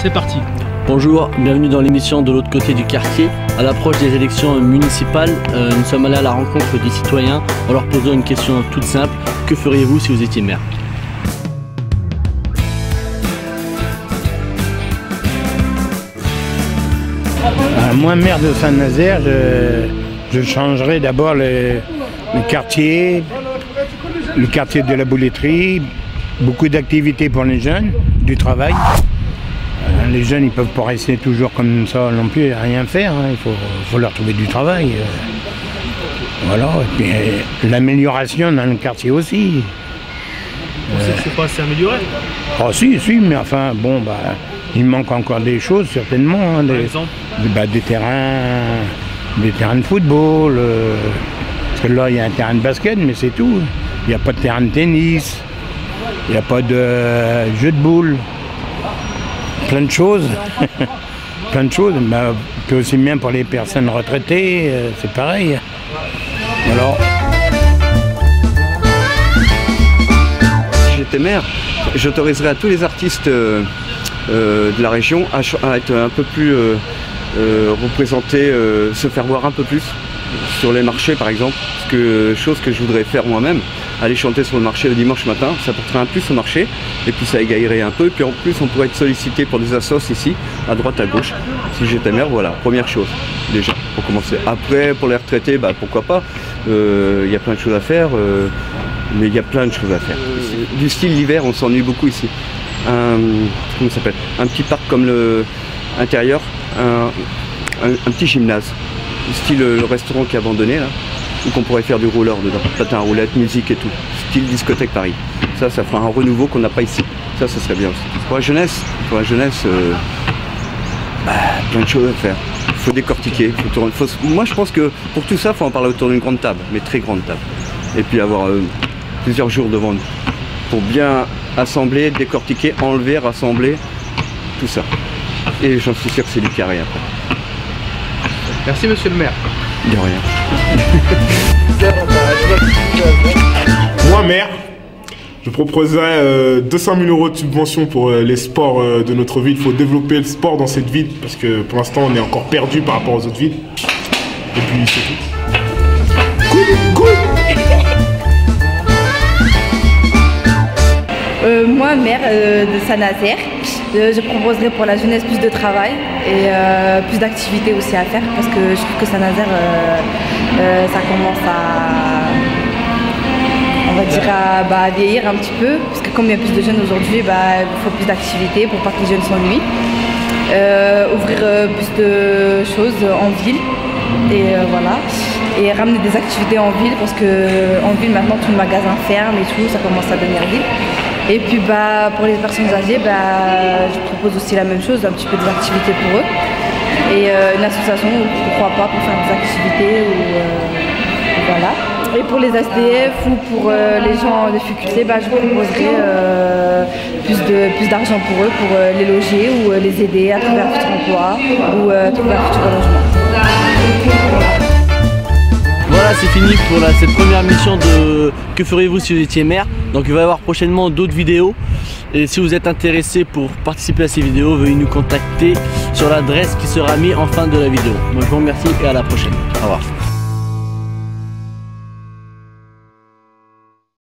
c'est parti. Bonjour, bienvenue dans l'émission de l'autre côté du quartier. À l'approche des élections municipales, nous sommes allés à la rencontre des citoyens en leur posant une question toute simple. Que feriez-vous si vous étiez maire? Moi, maire de Saint-Nazaire, je changerais d'abord le quartier de la bouletterie, beaucoup d'activités pour les jeunes, du travail. Les jeunes, ils ne peuvent pas rester toujours comme ça non plus, à rien faire, hein. Il faut leur trouver du travail. Voilà, et puis l'amélioration dans le quartier aussi. Vous pensez que c'est pas assez amélioré? Ah si, mais enfin, bon, il manque encore des choses, certainement. Hein, par exemple des terrains de football. Parce que là, il y a un terrain de basket, mais c'est tout. Il n'y a pas de terrain de tennis. Il n'y a pas de jeu de boules. Plein de choses. Plein de choses. Puis aussi bien pour les personnes retraitées, c'est pareil. Alors. Si j'étais maire, j'autoriserais à tous les artistes de la région à être un peu plus représentés, se faire voir un peu plus sur les marchés par exemple. Chose que je voudrais faire moi-même, aller chanter sur le marché le dimanche matin, ça porterait un plus au marché et puis ça égayerait un peu. Et puis en plus on pourrait être sollicité pour des assos ici, à droite, à gauche. Si j'étais maire, voilà, première chose déjà pour commencer. Après pour les retraités, pourquoi pas, il y a plein de choses à faire, mais il y a plein de choses à faire. Du style l'hiver, on s'ennuie beaucoup ici. Comment ça s'appelle, un petit parc comme le intérieur, un petit gymnase, style le restaurant qui est abandonné là, où qu'on pourrait faire du roller dedans, patin à roulettes, musique et tout, style discothèque Paris. Ça fera un renouveau qu'on n'a pas ici. Ça serait bien aussi. Pour la jeunesse, plein de choses à faire. Il faut décortiquer. Moi je pense que pour tout ça, il faut en parler autour d'une grande table, mais très grande table. Et puis avoir plusieurs jours devant nous pour bien assembler, décortiquer, enlever, rassembler, tout ça. Et j'en suis sûr que c'est du carré après. Merci monsieur le maire. De rien. Moi maire, je proposerais 200 000 € de subvention pour les sports de notre ville. Il faut développer le sport dans cette ville parce que pour l'instant on est encore perdu par rapport aux autres villes. Et puis c'est tout. Cool. Moi, maire de Saint-Nazaire, je proposerais pour la jeunesse plus de travail et plus d'activités aussi à faire parce que je trouve que Saint-Nazaire, ça commence à vieillir un petit peu parce que comme il y a plus de jeunes aujourd'hui, il faut plus d'activités pour pas que les jeunes s'ennuient. Ouvrir plus de choses en ville et voilà. Et ramener des activités en ville parce qu'en ville maintenant tout le magasin ferme et tout, ça commence à devenir vide. Et puis pour les personnes âgées, je propose aussi la même chose, un petit peu des activités pour eux. Et une association, pourquoi pas, pour faire des activités voilà. Et pour les SDF ou pour les gens en difficulté, je proposerai plus d'argent pour eux, pour les loger ou les aider à trouver un futur emploi ou trouver un futur logement. Voilà, c'est fini pour cette première mission de Que feriez-vous si vous étiez maire. Donc il va y avoir prochainement d'autres vidéos. Et si vous êtes intéressé pour participer à ces vidéos, veuillez nous contacter sur l'adresse qui sera mise en fin de la vidéo. Moi je vous remercie et à la prochaine. Au revoir.